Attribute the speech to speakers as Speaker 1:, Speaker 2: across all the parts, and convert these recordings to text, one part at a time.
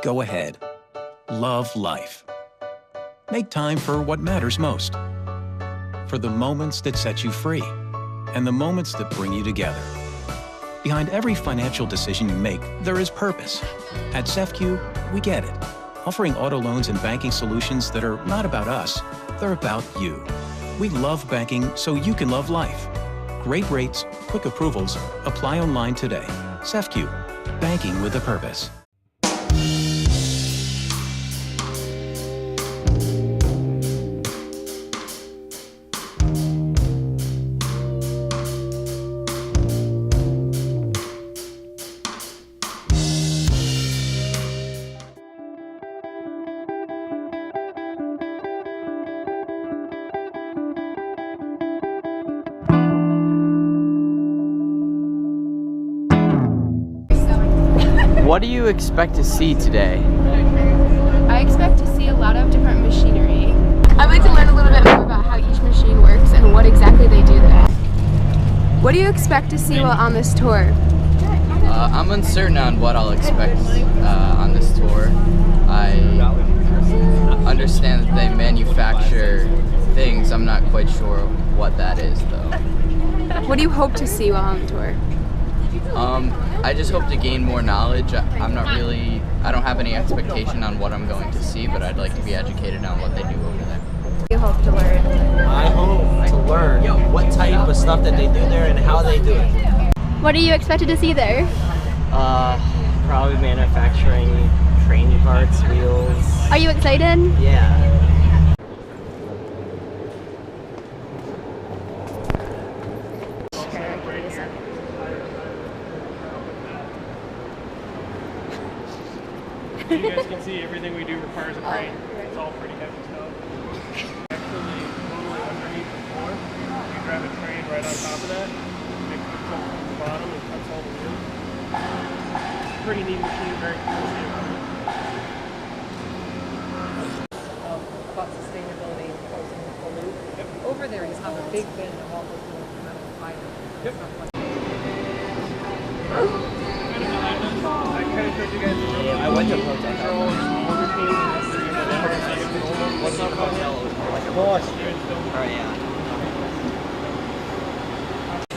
Speaker 1: Go ahead. Love life. Make time for what matters most. For the moments that set you free and the moments that bring you together. Behind every financial decision you make, there is purpose. At CEFCU, we get it. Offering auto loans and banking solutions that are not about us, they're about you. We love banking so you can love life. Great rates, quick approvals, apply online today. CEFCU, banking with a purpose.
Speaker 2: What do you expect to see today?
Speaker 3: I expect to see a lot of different machinery. I'd like to learn a little bit more about how each machine works and what exactly they do there. What do you expect to see while on this tour?
Speaker 2: I'm uncertain on what I'll expect on this tour. I understand that they manufacture things. I'm not quite sure what that is though.
Speaker 3: What do you hope to see while on the tour?
Speaker 2: I just hope to gain more knowledge. I don't have any expectation on what I'm going to see, but I'd like to be educated on what they do over there.
Speaker 3: What do you hope to learn?
Speaker 4: I hope to learn what type of stuff that they do there and how they do it.
Speaker 5: What are you expected to see there?
Speaker 4: Probably manufacturing train parts, wheels.
Speaker 5: Are you excited?
Speaker 4: Yeah.
Speaker 6: You guys can see everything we do requires a crane. It's all pretty heavy stuff. Actually, totally underneath the floor, you grab a crane right on top of that, it comes up from the bottom and cuts all the wheels. Pretty neat machine, very cool to see around.
Speaker 7: About sustainability and closing the loop. Yep. Over there you have a big bin of all those little metal fibers.
Speaker 6: Yep. I kind of showed you guys the
Speaker 4: I went to Hotel.
Speaker 6: What's up, Hotel?
Speaker 4: Like a horse. Oh, yeah.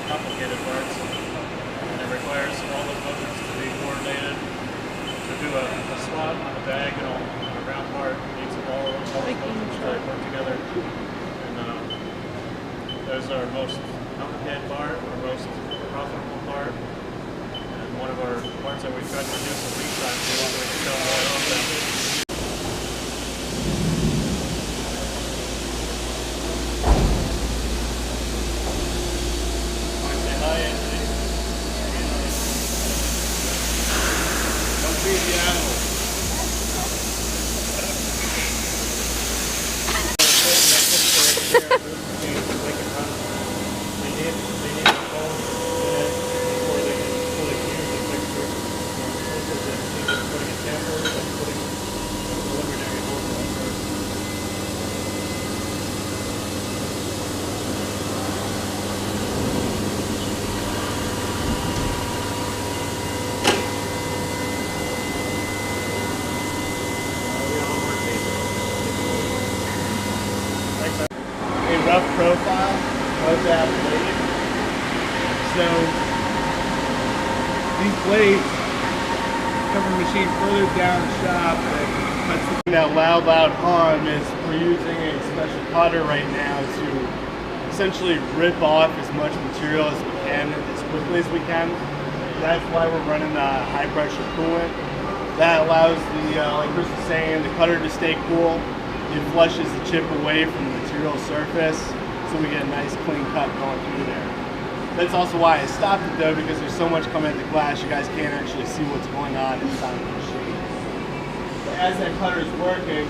Speaker 6: Complicated parts, and it requires all those motions to be coordinated. To do a swap on a diagonal on a round part, it needs all those motions to work together. And those are our most complicated part, our most profitable part. One of our parts that we tried to reduce the lead time so we can sell more of them. Say hi, Anthony. Don't feed the animals. They need a phone in it before they can fully use the fixture. This is just putting a tamper and putting a preliminary hold on it first. A rough profile of that blade. So these blades cover the machine further down the shop that cuts the that loud arm is we're using a special cutter right now to essentially rip off as much material as we can as quickly as we can. That's why we're running the high pressure coolant. That allows the, like Chris was saying, the cutter to stay cool. It flushes the chip away from the material surface, so we get a nice clean cut going through there. That's also why I stopped it though, because there's so much coming at the glass, you guys can't actually see what's going on inside the machine. But as that cutter is working,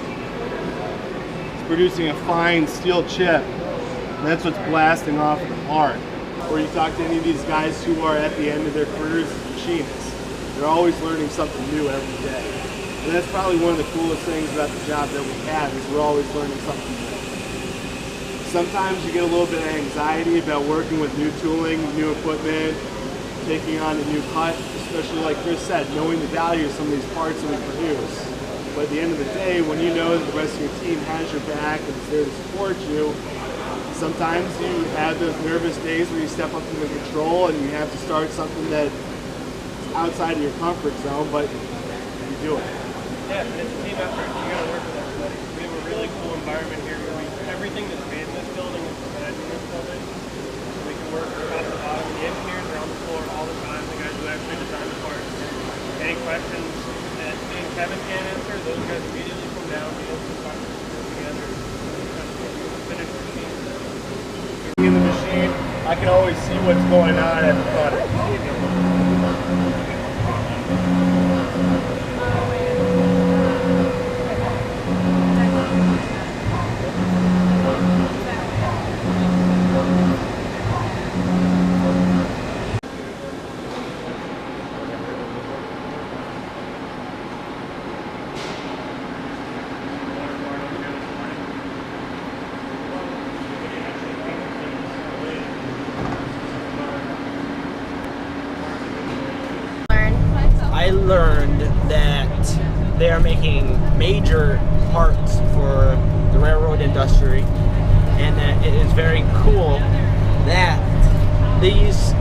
Speaker 6: it's producing a fine steel chip, and that's what's blasting off the part. Or you talk to any of these guys who are at the end of their careers as machinists, they're always learning something new every day. And that's probably one of the coolest things about the job that we have, is we're always learning something new. Sometimes you get a little bit of anxiety about working with new tooling, new equipment, taking on a new cut, especially like Chris said, knowing the value of some of these parts that we produce. But at the end of the day, when you know that the rest of your team has your back and is there to support you, sometimes you have those nervous days where you step up to the control and you have to start something that's outside of your comfort zone, but you do it.
Speaker 8: Yeah, and it's a team effort. You got to work with everybody. We have a really cool environment here. Everything that's made in this building is designed in this building. We can work top to bottom. The engineers are on the floor all the time. The guys who actually design the parts. Any questions that me and Kevin can't answer, those guys immediately come down, be able to talk together, finish the machine.
Speaker 6: In the machine, I can always see what's going on at the front.
Speaker 4: I learned that they are making major parts for the railroad industry, and that it is very cool that these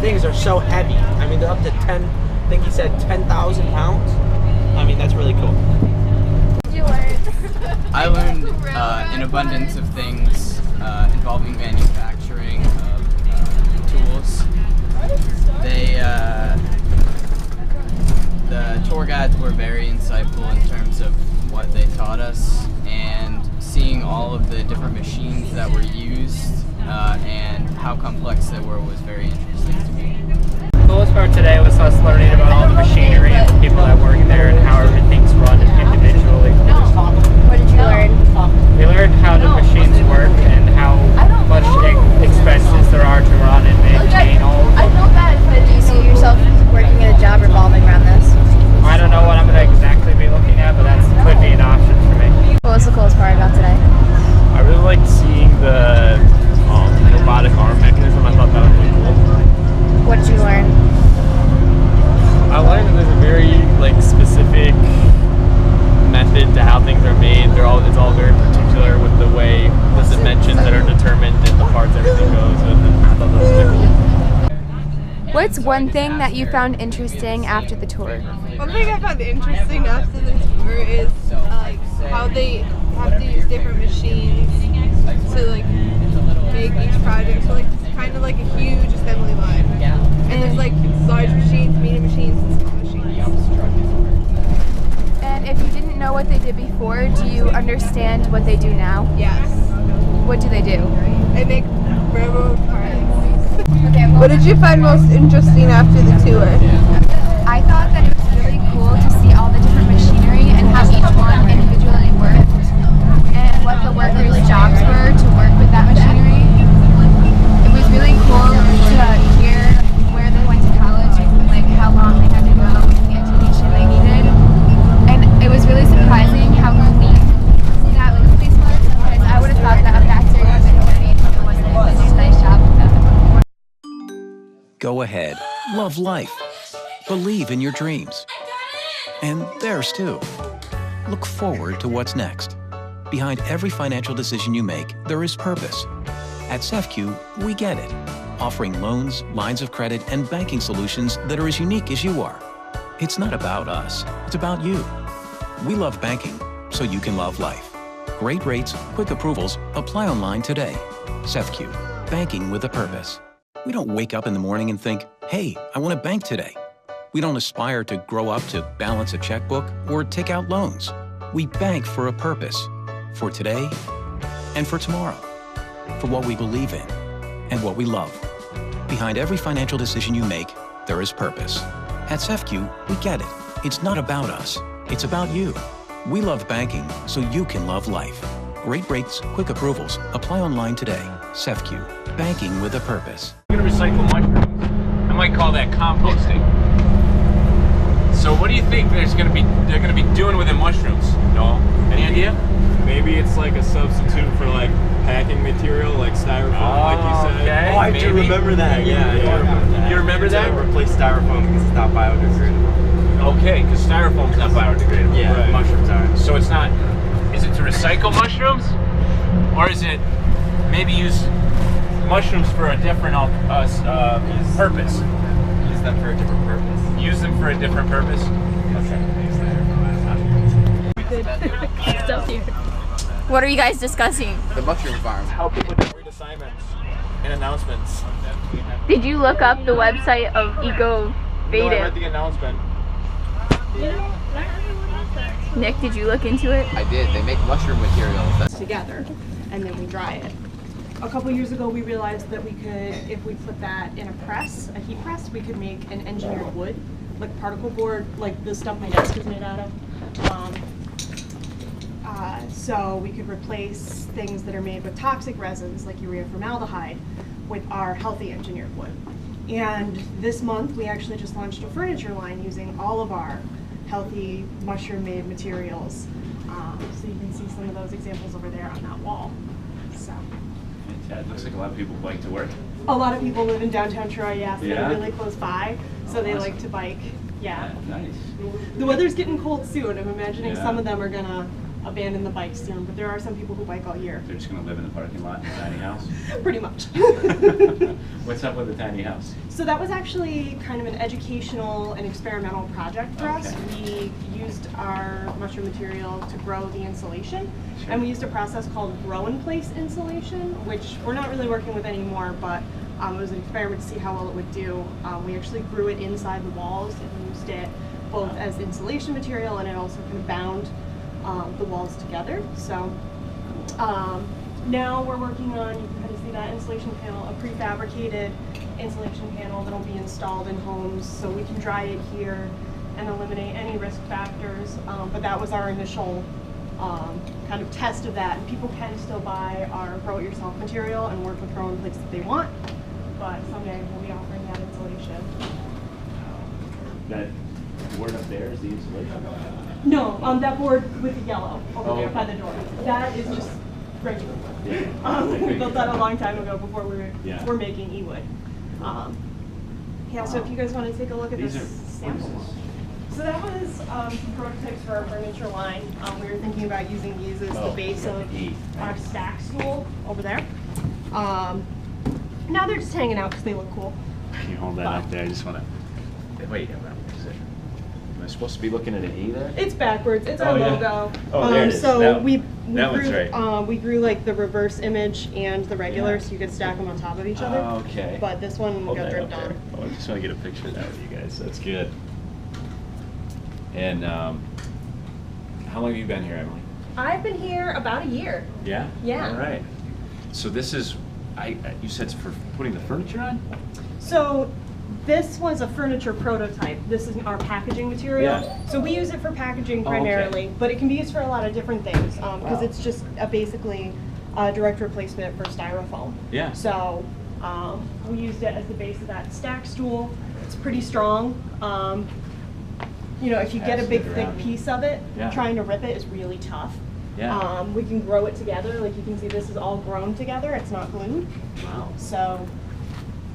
Speaker 4: things are so heavy. I mean, they're up to 10, I think he said 10,000 pounds. I mean, that's really cool.
Speaker 5: What did you learn?
Speaker 2: I learned an abundance of things involving manufacturing of tools. The tour guides were very insightful in terms of what they taught us, and seeing all of the different machines that were used and how complex they were was very interesting to me.
Speaker 9: The coolest part today was us learning about all the machinery and the people that work there and how everything's run individually.
Speaker 5: What did you learn?
Speaker 9: We learned how the machines work and how much expenses there are to run and maintain all of them.
Speaker 5: Do you see yourself working at a job revolving around this?
Speaker 9: I don't know what I'm going to exactly be looking at, but that could be an option for me.
Speaker 5: What was the coolest part about today?
Speaker 10: I really liked seeing the robotic arm mechanism. I thought that was really cool.
Speaker 5: What did you learn?
Speaker 10: I learned that there's a very specific method to how things are made. It's all very particular with the way the dimensions that are determined and the parts everything goes with. And I thought that was really cool.
Speaker 3: What's one thing that you found interesting after the tour?
Speaker 11: One thing I found interesting after the tour is how they have to use different machines to make each project. So it's kind of like a huge assembly line. And there's large machines, medium machines, and small machines.
Speaker 3: And if you didn't know what they did before, do you understand what they do now?
Speaker 11: Yes.
Speaker 3: What do they do?
Speaker 11: They make railroad parts.
Speaker 3: Okay,
Speaker 11: What did you find most interesting after the tour?
Speaker 3: I thought that it was really cool to see all the different machinery and how each one individually worked and what the workers' jobs were to work with that machinery. It was really cool to hear where they went to college and how long they had to go with the education they needed. And it was really surprising how clean that place was, because I would have thought that a factory would have been dirty and it wasn't. It was just a nice job with them.
Speaker 1: Go ahead, love life, believe in your dreams, and theirs too. Look forward to what's next. Behind every financial decision you make, there is purpose. At CEFCU, we get it, offering loans, lines of credit, and banking solutions that are as unique as you are. It's not about us, it's about you. We love banking, so you can love life. Great rates, quick approvals, apply online today. CEFCU, banking with a purpose. We don't wake up in the morning and think, hey, I want to bank today. We don't aspire to grow up to balance a checkbook or take out loans. We bank for a purpose, for today and for tomorrow, for what we believe in and what we love. Behind every financial decision you make, there is purpose. At CEFCU, we get it. It's not about us, it's about you. We love banking so you can love life. Great rates, quick approvals, apply online today. CEFCU, banking with a purpose.
Speaker 10: I'm going to recycle mushrooms. I might call that composting. So what do you think they're going to be doing with the mushrooms? No? Any idea?
Speaker 6: Maybe it's like a substitute for
Speaker 12: packing material like styrofoam, like you said.
Speaker 10: Okay.
Speaker 13: Oh, I do remember that. Yeah, I do remember that.
Speaker 10: You remember that?
Speaker 13: To replace styrofoam because it's not biodegradable.
Speaker 10: Okay, because styrofoam's not biodegradable.
Speaker 13: Yeah,
Speaker 12: Right.
Speaker 13: mushrooms aren't.
Speaker 10: So it's not. Is it to recycle mushrooms, or is it maybe use mushrooms for a different purpose?
Speaker 13: Use them for a different purpose.
Speaker 10: Use them for a different purpose.
Speaker 5: What are you guys discussing?
Speaker 13: The mushroom farm.
Speaker 10: Help people with read assignments and announcements.
Speaker 5: Did you look up the website of Eco
Speaker 10: No, I
Speaker 5: Vative?
Speaker 10: read the announcement.
Speaker 5: Nick, did you look into it?
Speaker 13: I did. They make mushroom materials.
Speaker 14: Together, and then we dry it. A couple years ago, we realized that we could, if we put that in a press, a heat press, we could make an engineered wood, like particle board, like the stuff my desk is made out of. So we could replace things that are made with toxic resins, like urea formaldehyde, with our healthy engineered wood. And this month, we actually just launched a furniture line using all of our healthy mushroom-made materials. So you can see some of those examples over there on that wall. So.
Speaker 15: It looks like a lot of people like to work.
Speaker 14: A lot of people live in downtown Troy, yes.
Speaker 15: Yeah?
Speaker 14: They're really close by, so they
Speaker 15: awesome.
Speaker 14: like to bike. Yeah.
Speaker 15: Nice.
Speaker 14: The weather's getting cold soon. I'm imagining
Speaker 15: Yeah.
Speaker 14: some of them are gonna abandon the bike soon, but there are some people who bike all year.
Speaker 15: They're just going to live in the parking lot in a tiny house?
Speaker 14: Pretty much.
Speaker 15: What's up with the tiny house?
Speaker 14: So that was actually kind of an educational and experimental project for us. We used our mushroom material to grow the insulation, and we used a process called grow-in-place insulation, which we're not really working with anymore, but it was an experiment to see how well it would do. We actually grew it inside the walls and used it both as insulation material, and it also kind of bound the walls together. So now we're working on, you can kind of see that insulation panel, a prefabricated insulation panel that'll be installed in homes, so we can dry it here and eliminate any risk factors. But that was our initial kind of test of that. And people can still buy our grow-it-yourself material and work with grow-in-place if they want, but someday we'll be offering that insulation.
Speaker 15: That board up there is the insulation?
Speaker 14: No, that board with the yellow over there by the door. That is just regular wood.
Speaker 15: Yeah.
Speaker 14: We built that a long time ago before we
Speaker 15: Yeah.
Speaker 14: were making e-wood. Yeah, so if you guys want to take a look at
Speaker 15: These
Speaker 14: this sample. So that was some prototypes for our furniture line. We were thinking about using these as the base of our stack stool over there. Now they're just hanging out because they look cool.
Speaker 15: Can you hold that up there? I just want to... Wait, am I supposed to be looking at an E there?
Speaker 14: It's backwards. It's our logo.
Speaker 15: Oh, there it is.
Speaker 14: So
Speaker 15: that
Speaker 14: we
Speaker 15: one's
Speaker 14: grew,
Speaker 15: right.
Speaker 14: we grew like the reverse image and the regular, so you could stack them on top of each other.
Speaker 15: Okay.
Speaker 14: But this one
Speaker 15: Hold
Speaker 14: got
Speaker 15: that
Speaker 14: dripped
Speaker 15: up
Speaker 14: on.
Speaker 15: there. Oh, I just want to get a picture of that with you guys. That's good. And how long have you been here, Emily?
Speaker 14: I've been here about a year.
Speaker 15: Yeah?
Speaker 14: Yeah.
Speaker 15: All right. So this is, you said it's for putting the furniture on?
Speaker 14: So this was a furniture prototype. This is our packaging material.
Speaker 15: Yeah.
Speaker 14: So we use it for packaging
Speaker 15: Oh,
Speaker 14: primarily,
Speaker 15: okay.
Speaker 14: but it can be used for a lot of different things because
Speaker 15: Wow.
Speaker 14: it's just basically a direct replacement for styrofoam.
Speaker 15: Yeah.
Speaker 14: So we used it as the base of that stack stool. It's pretty strong. You know, if you get a big thick piece of it, trying to rip it is really tough.
Speaker 15: Yeah.
Speaker 14: We can grow it together. Like you can see, this is all grown together. It's not glued.
Speaker 15: Wow.
Speaker 14: So.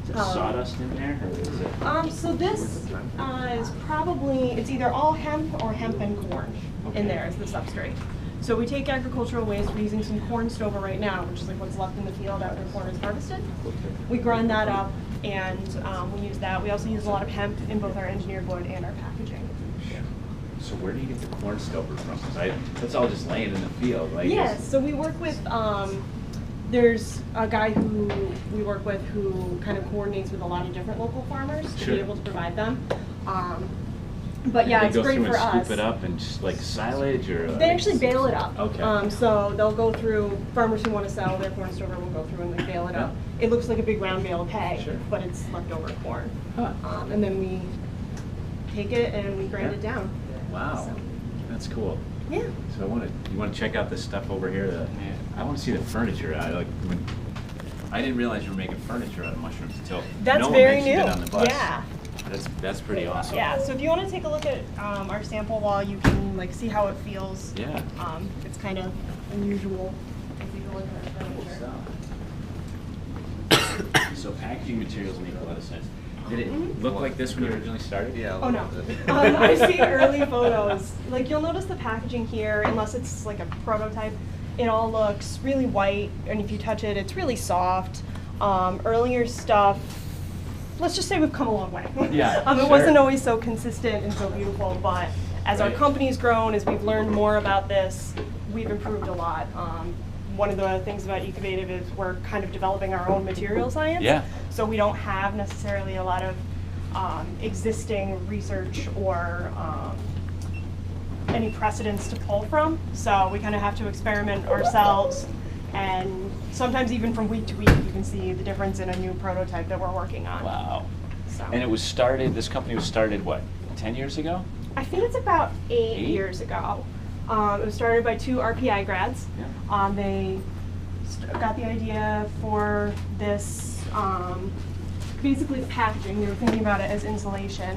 Speaker 15: Is there sawdust in there, or is it?
Speaker 14: So this is probably, it's either all hemp or hemp and corn in there as the substrate. So we take agricultural waste. We're using some corn stover right now, which is like what's left in the field after corn is harvested. We grind that up and we use that. We also use a lot of hemp in both our engineered wood and our packaging.
Speaker 15: So where do you get the corn stover from? 'Cause that's all just laying in the field, right?
Speaker 14: Yes, so we work with, there's a guy who we work with who kind of coordinates with a lot of different local farmers to be able to provide them. But yeah, it's great for us.
Speaker 15: They go through and scoop it up and just like silage, or?
Speaker 14: They actually bale it up.
Speaker 15: Okay.
Speaker 14: So they'll go through, farmers who want to sell their corn stover will go through and they bale it up. It looks like a big round bale of hay, but it's leftover corn. And then we take it and we grind it down.
Speaker 15: Wow,
Speaker 14: So.
Speaker 15: that's cool.
Speaker 14: Yeah.
Speaker 15: So you want to check out this stuff over here? I want to see the furniture. I didn't realize you were making furniture out of mushrooms until
Speaker 14: That's very new.
Speaker 15: it on the bus.
Speaker 14: Yeah.
Speaker 15: That's pretty awesome.
Speaker 14: Yeah. So if you want to take a look at our sample wall, you can like see how it feels.
Speaker 15: Yeah.
Speaker 14: It's kind of unusual. As you
Speaker 7: to work on furniture.
Speaker 15: So packaging materials make a lot of sense. Did it look like this when you originally started?
Speaker 12: Yeah.
Speaker 14: Oh no. I've seen early photos. Like you'll notice the packaging here, unless it's like a prototype, it all looks really white, and if you touch it, it's really soft. Earlier stuff, let's just say we've come a long way.
Speaker 15: Yeah,
Speaker 14: It wasn't always so consistent and so beautiful, but as our
Speaker 15: Right.
Speaker 14: company's grown, as we've learned more about this, we've improved a lot. One of the things about Ecovative is we're kind of developing our own material science.
Speaker 15: Yeah.
Speaker 14: So we don't have necessarily a lot of existing research or any precedents to pull from. So we kind of have to experiment ourselves, and sometimes even from week to week you can see the difference in a new prototype that we're working on.
Speaker 15: Wow.
Speaker 14: So.
Speaker 15: And it was started, this company was started, what, 10 years ago?
Speaker 14: I think it's about 8 years ago. It was started by 2 RPI grads.
Speaker 15: Yeah.
Speaker 14: They got the idea for this, basically the packaging. They were thinking about it as insulation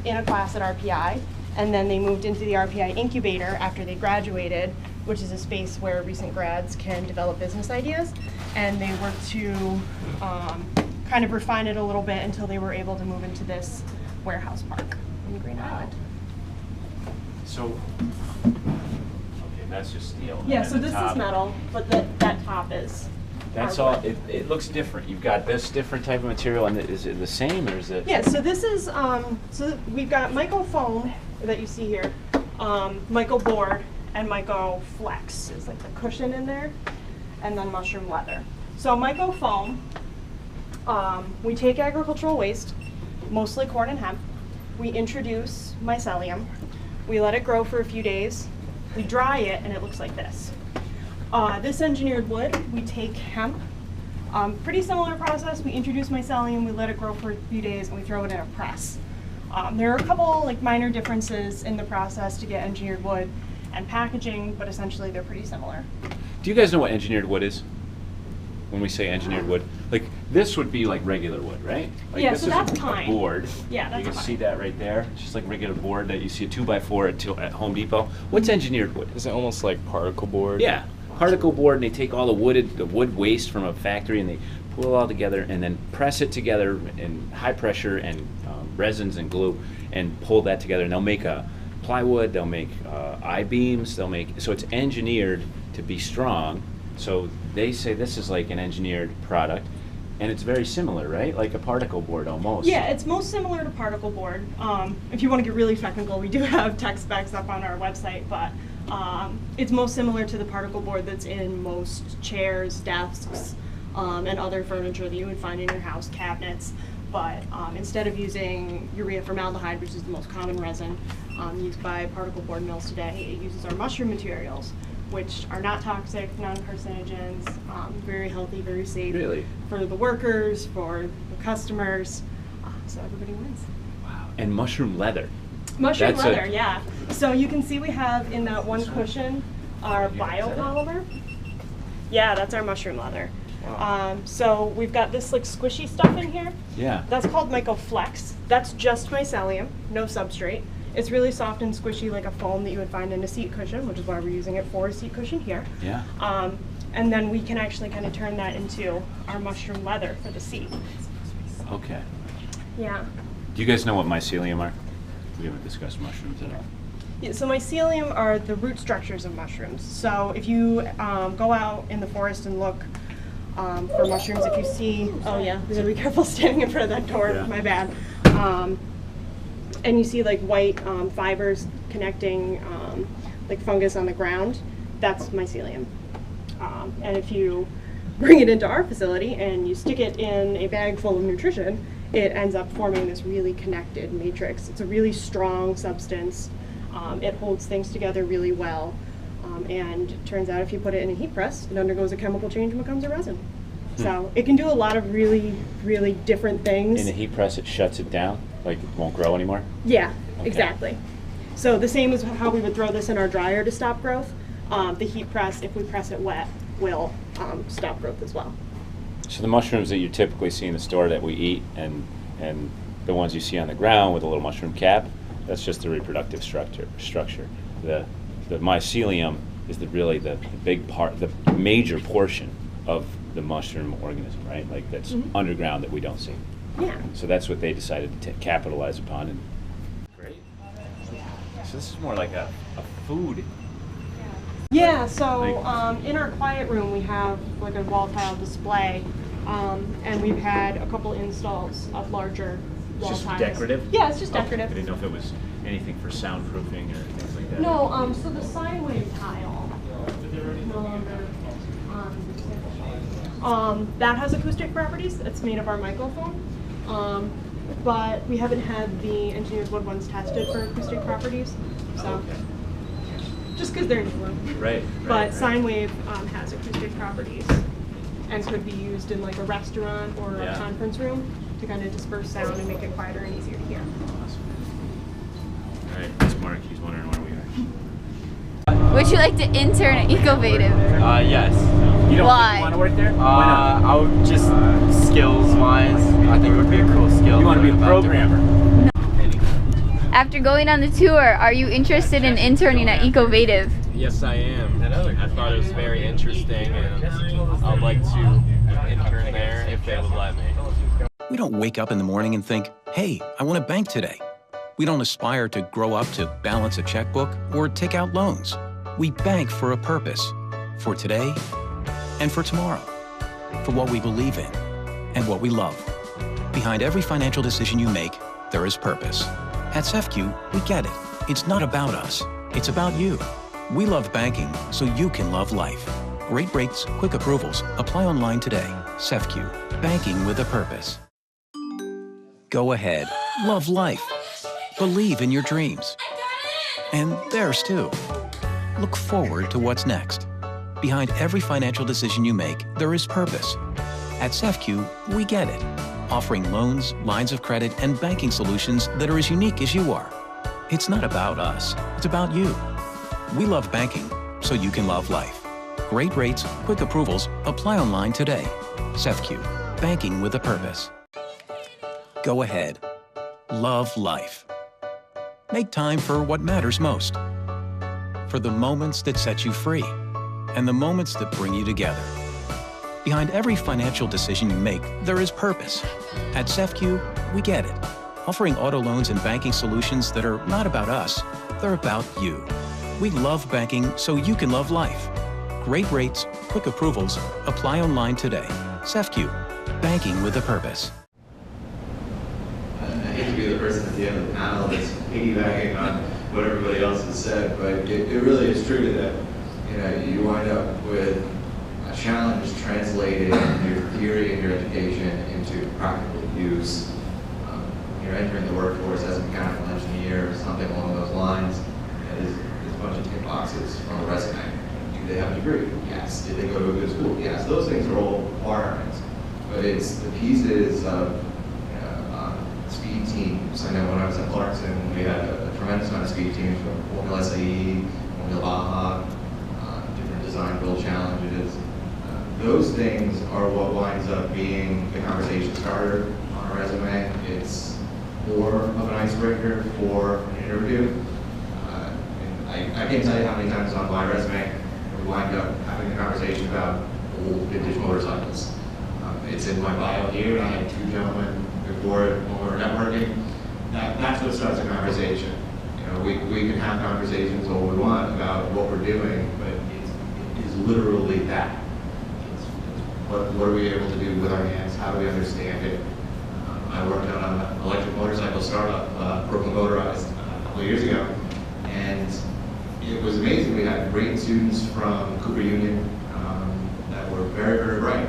Speaker 14: in a class at RPI. And then they moved into the RPI incubator after they graduated, which is a space where recent grads can develop business ideas. And they worked to kind of refine it a little bit until they were able to move into this warehouse park in Green Island.
Speaker 15: So, okay, that's just steel.
Speaker 14: Yeah,
Speaker 15: And
Speaker 14: so
Speaker 15: then the
Speaker 14: this
Speaker 15: top-
Speaker 14: is metal, but that top is.
Speaker 15: That's
Speaker 14: hardwood.
Speaker 15: all, it looks different. You've got this different type of material, and is it the same, or is it?
Speaker 14: Yeah, so this is, so we've got Myco foam that you see here, Myco board, and Myco flex is like the cushion in there, and then mushroom leather. So Myco foam, we take agricultural waste, mostly corn and hemp, we introduce mycelium, we let it grow for a few days, we dry it, and it looks like this. This engineered wood, we take hemp, pretty similar process. We introduce mycelium, we let it grow for a few days, and we throw it in a press. There are a couple like minor differences in the process to get engineered wood and packaging, but essentially they're pretty similar.
Speaker 15: Do you guys know what engineered wood is? When we say engineered wood, like this would be like regular wood, right? Like
Speaker 14: Yeah,
Speaker 15: this
Speaker 14: so
Speaker 15: is
Speaker 14: that's
Speaker 15: a
Speaker 14: pine.
Speaker 15: board.
Speaker 14: Yeah, that's
Speaker 15: You can
Speaker 14: pine.
Speaker 15: see that right there. It's just like regular board that you see a 2x4 at Home Depot. What's engineered wood?
Speaker 10: Is it almost like particle board?
Speaker 15: Yeah, particle board, and they take all the wood waste from a factory and they pull it all together and then press it together in high pressure and resins and glue and pull that together. And they'll make a plywood, they'll make I-beams, they'll make, so it's engineered to be strong. So they say this is like an engineered product, and it's very similar, right? Like a particle board almost.
Speaker 14: Yeah, it's most similar to particle board. If you want to get really technical, we do have tech specs up on our website, but it's most similar to the particle board that's in most chairs, desks, and other furniture that you would find in your house, cabinets. But instead of using urea formaldehyde, which is the most common resin used by particle board mills today, it uses our mushroom materials, which are not toxic, non-carcinogens, very healthy, very safe for the workers, for the customers, so everybody wins.
Speaker 15: Wow. And mushroom leather.
Speaker 14: Mushroom
Speaker 15: That's
Speaker 14: leather, yeah. So you can see we have in that one cushion our biopolymer. Yeah, that's our mushroom leather.
Speaker 15: Wow.
Speaker 14: So we've got this like squishy stuff in here.
Speaker 15: Yeah.
Speaker 14: That's called Myco Flex. That's just mycelium, no substrate. It's really soft and squishy like a foam that you would find in a seat cushion, which is why we're using it for a seat cushion here.
Speaker 15: Yeah.
Speaker 14: And then we can actually kind of turn that into our mushroom leather for the seat.
Speaker 15: Okay.
Speaker 14: Yeah.
Speaker 15: Do you guys know what mycelium are? We haven't discussed mushrooms at all.
Speaker 14: Yeah, so mycelium are the root structures of mushrooms. So if you go out in the forest and look for mushrooms, if you see, oh yeah, we gotta be careful standing in front of that door,
Speaker 15: Yeah.
Speaker 14: my bad. And you see like white fibers connecting like fungus on the ground, that's mycelium. And if you bring it into our facility and you stick it in a bag full of nutrition, it ends up forming this really connected matrix. It's a really strong substance. It holds things together really well. And it turns out if you put it in a heat press, it undergoes a chemical change and becomes a resin. So it can do a lot of really, really different things.
Speaker 15: In a heat press, it shuts it down? Like it won't grow anymore?
Speaker 14: Yeah,
Speaker 15: Okay.
Speaker 14: exactly. So the same as how we would throw this in our dryer to stop growth. The heat press, if we press it wet, will stop growth as well.
Speaker 15: So the mushrooms that you typically see in the store that we eat and the ones you see on the ground with a little mushroom cap, that's just the reproductive structure. The mycelium is really the big part, the major portion of the mushroom organism, right? Like that's underground that we don't see.
Speaker 14: Yeah.
Speaker 15: So that's what they decided to capitalize upon. And great. So this is more like a food.
Speaker 14: Yeah, so in our quiet room we have like a wall tile display, and we've had a couple installs of larger wall
Speaker 15: It's just
Speaker 14: tiles.
Speaker 15: decorative?
Speaker 14: Yeah, it's just
Speaker 15: Okay.
Speaker 14: decorative.
Speaker 15: I didn't know if it was anything for soundproofing or things like that.
Speaker 14: No, so the sine wave tile, no longer that has acoustic properties. It's made of our microphone, but we haven't had the engineered wood ones tested for acoustic properties, so just because they're newer.
Speaker 15: Right.
Speaker 14: But sine wave has acoustic properties and could be used in like a restaurant or a conference room to kind of disperse sound and make it quieter and easier to hear.
Speaker 15: All right, Miss Mark, he's wondering where we are.
Speaker 3: Would you like to intern at Ecovative?
Speaker 13: Yes.
Speaker 15: You don't
Speaker 3: Why?
Speaker 15: think you want to work there? Why not?
Speaker 13: I would just skills-wise, I think it would be a cool skill.
Speaker 15: You want to be a programmer?
Speaker 3: After going on the tour, are you interested in interning at Ecovative?
Speaker 10: Yes, I am. I thought it was very interesting, and I'd like to intern there if they would let me.
Speaker 1: We don't wake up in the morning and think, hey, I want to bank today. We don't aspire to grow up to balance a checkbook or take out loans. We bank for a purpose, for today and for tomorrow, for what we believe in and what we love. Behind every financial decision you make, there is purpose. At CEFCU, we get it. It's not about us. It's about you. We love banking so you can love life. Great rates, quick approvals. Apply online today. CEFCU. Banking with a purpose. Go ahead. Love life. Believe in your dreams. And theirs too. Look forward to what's next. Behind every financial decision you make, there is purpose. At CEFCU, we get it. Offering loans, lines of credit, and banking solutions that are as unique as you are. It's not about us, it's about you. We love banking, so you can love life. Great rates, quick approvals, apply online today. CEFCU, banking with a purpose. Go ahead. Love life. Make time for what matters most. For the moments that set you free, and the moments that bring you together. Behind every financial decision you make, there is purpose. At CEFCU, we get it. Offering auto loans and banking solutions that are not about us, they're about you. We love banking so you can love life. Great rates, quick approvals, apply online today. CEFCU, banking with a purpose.
Speaker 16: I hate to be the person at the end of the panel that's piggybacking on what everybody else has said, but it really is true that you wind up with a challenge translating your theory and your education into practical use. You're entering the workforce as a mechanical engineer or something along those lines, and there's a bunch of tick boxes on the resume. Do they have a degree? Yes. Did they go to a good school? Yes. Those things are all requirements, but it's the pieces of speed teams. I know when I was at Clarkson, we had a tremendous amount of speed teams from Formula SAE, Formula Baja, different design build challenges. Those things are what winds up being the conversation starter on a resume. It's more of an icebreaker for an interview. And I can't tell you how many times on my resume we wind up having a conversation about old vintage motorcycles. It's in my bio here. I had two gentlemen before it when we were networking. That's what starts a conversation. We can have conversations all we want about what we're doing, but it is literally that. What are we able to do with our hands? How do we understand it? I worked on an electric motorcycle startup, Brooklyn Motorized, a couple of years ago, and it was amazing. We had great students from Cooper Union that were very, very bright.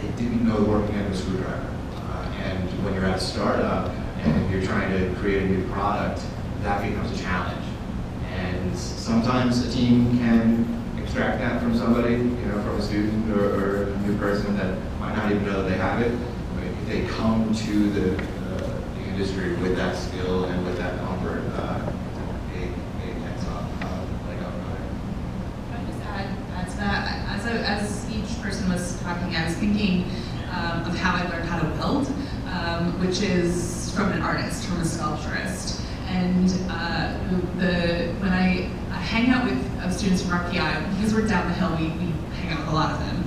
Speaker 16: They didn't know the working end of a screwdriver. And when you're at a startup and you're trying to create a new product, that becomes a challenge. And sometimes a team can extract that from somebody, from a student or a new person that might not even know that they have it. But if they come to the industry with that skill and with that comfort, it's a big heads up.
Speaker 17: Can I just add to that? As each person was talking, I was thinking of how I learned how to weld, which is from an artist, from a sculpturist. And when I hang out with students students from our PI, because we're down the hill, we hang out with a lot of them.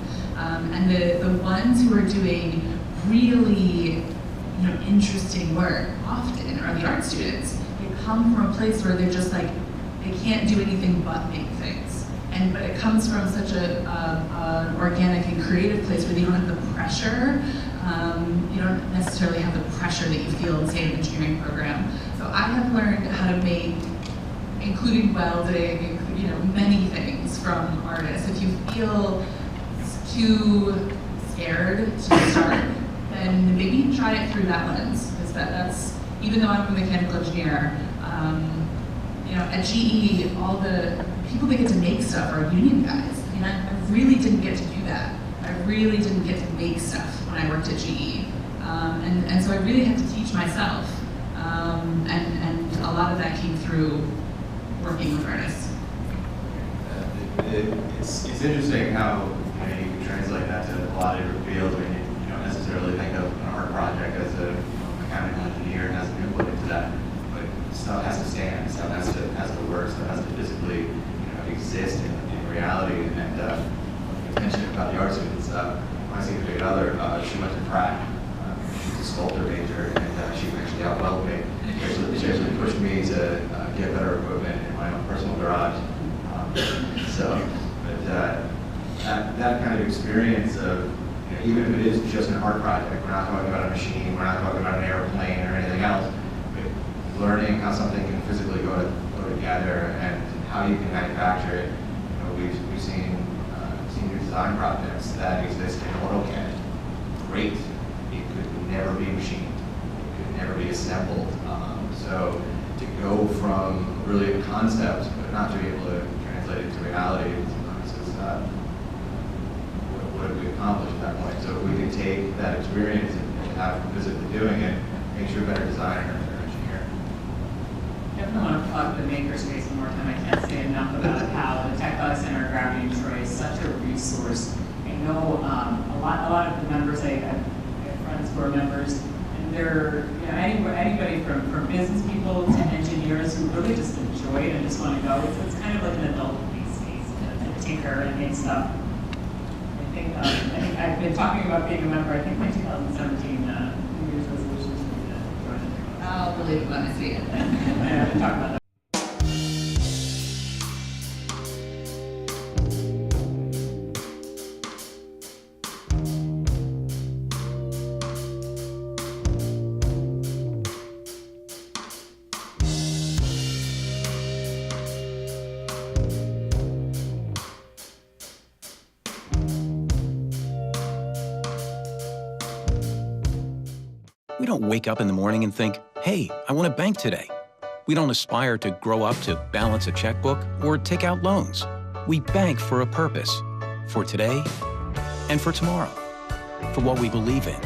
Speaker 17: And the ones who are doing really interesting work often are the art students. They come from a place where they're just like, they can't do anything but make things. But it comes from such an organic and creative place where they don't have the pressure. You don't necessarily have the pressure that you feel in, say, an engineering program. So I have learned how to make, including welding, many things from artists. If you feel too scared to start, then maybe try it through that lens. Because that's, even though I'm a mechanical engineer, at GE, all the people that get to make stuff are union guys. I mean, I really didn't get to do that. I really didn't get to make stuff when I worked at GE. And so I really had to teach myself. And a lot of that came through working with artists.
Speaker 16: It's interesting how you can translate that to a lot of different fields when you don't necessarily think of an art project as a mechanical engineer has an input into that. But stuff has to stand, stuff has to work, stuff has to physically exist in reality. And you mentioned about the art students. My significant other, she went to Pratt. She's a sculptor major, and she actually outwelled me. She actually pushed me to get better equipment in my own personal garage. That kind of experience of, even if it is just an art project, we're not talking about a machine, we're not talking about an airplane or anything else, but learning how something can physically go together and how you can manufacture it. We've seen senior design projects that exist in AutoCAD. Great. It could never be machined. It could never be assembled. So to go from really a concept, but not to be able to translate it to reality, is what have we accomplished at that point? So if we can take that experience and have physically doing it, makes you a better designer or engineer.
Speaker 18: Definitely want to plug the makerspace one more time. I can't say enough about how the Tec Talks Center Gravity and Troy is such a resource. I know a lot of the members, I have friends who are members, and they're anybody from business people to engineers who really just enjoy it and just want to go. It's kind of like an adult play space to tinker and make stuff. I think I've been talking about being a member. I think my 2017 New Year's resolution is to join it.
Speaker 17: I'll believe it when I see it.
Speaker 18: I have to talk about that.
Speaker 1: We don't wake up in the morning and think, hey, I want to bank today. We don't aspire to grow up to balance a checkbook or take out loans. We bank for a purpose, for today and for tomorrow, for what we believe in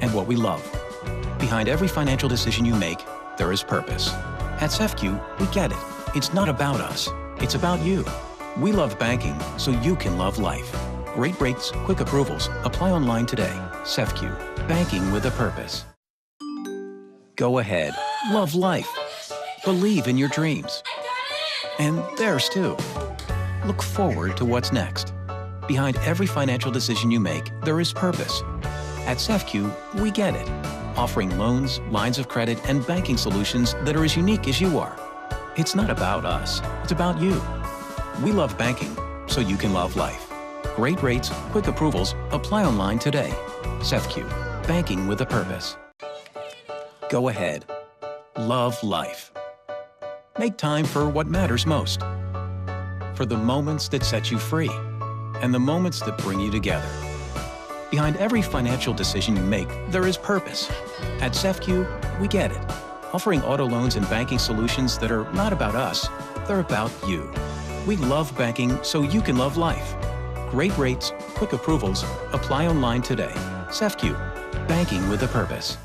Speaker 1: and what we love. Behind every financial decision you make, there is purpose. At CEFCU, we get it. It's not about us. It's about you. We love banking so you can love life. Great rates, quick approvals. Apply online today. CEFCU, banking with a purpose. Go ahead. Love life. Believe in your dreams. And theirs too. Look forward to what's next. Behind every financial decision you make, there is purpose. At CEFCU, we get it. Offering loans, lines of credit, and banking solutions that are as unique as you are. It's not about us. It's about you. We love banking so you can love life. Great rates, quick approvals. Apply online today. CEFCU, banking with a purpose. Go ahead. Love life. Make time for what matters most. For the moments that set you free and the moments that bring you together. Behind every financial decision you make, there is purpose. At CEFCU, we get it. Offering auto loans and banking solutions that are not about us, they're about you. We love banking so you can love life. Great rates, quick approvals. Apply online today. CEFCU, banking with a purpose.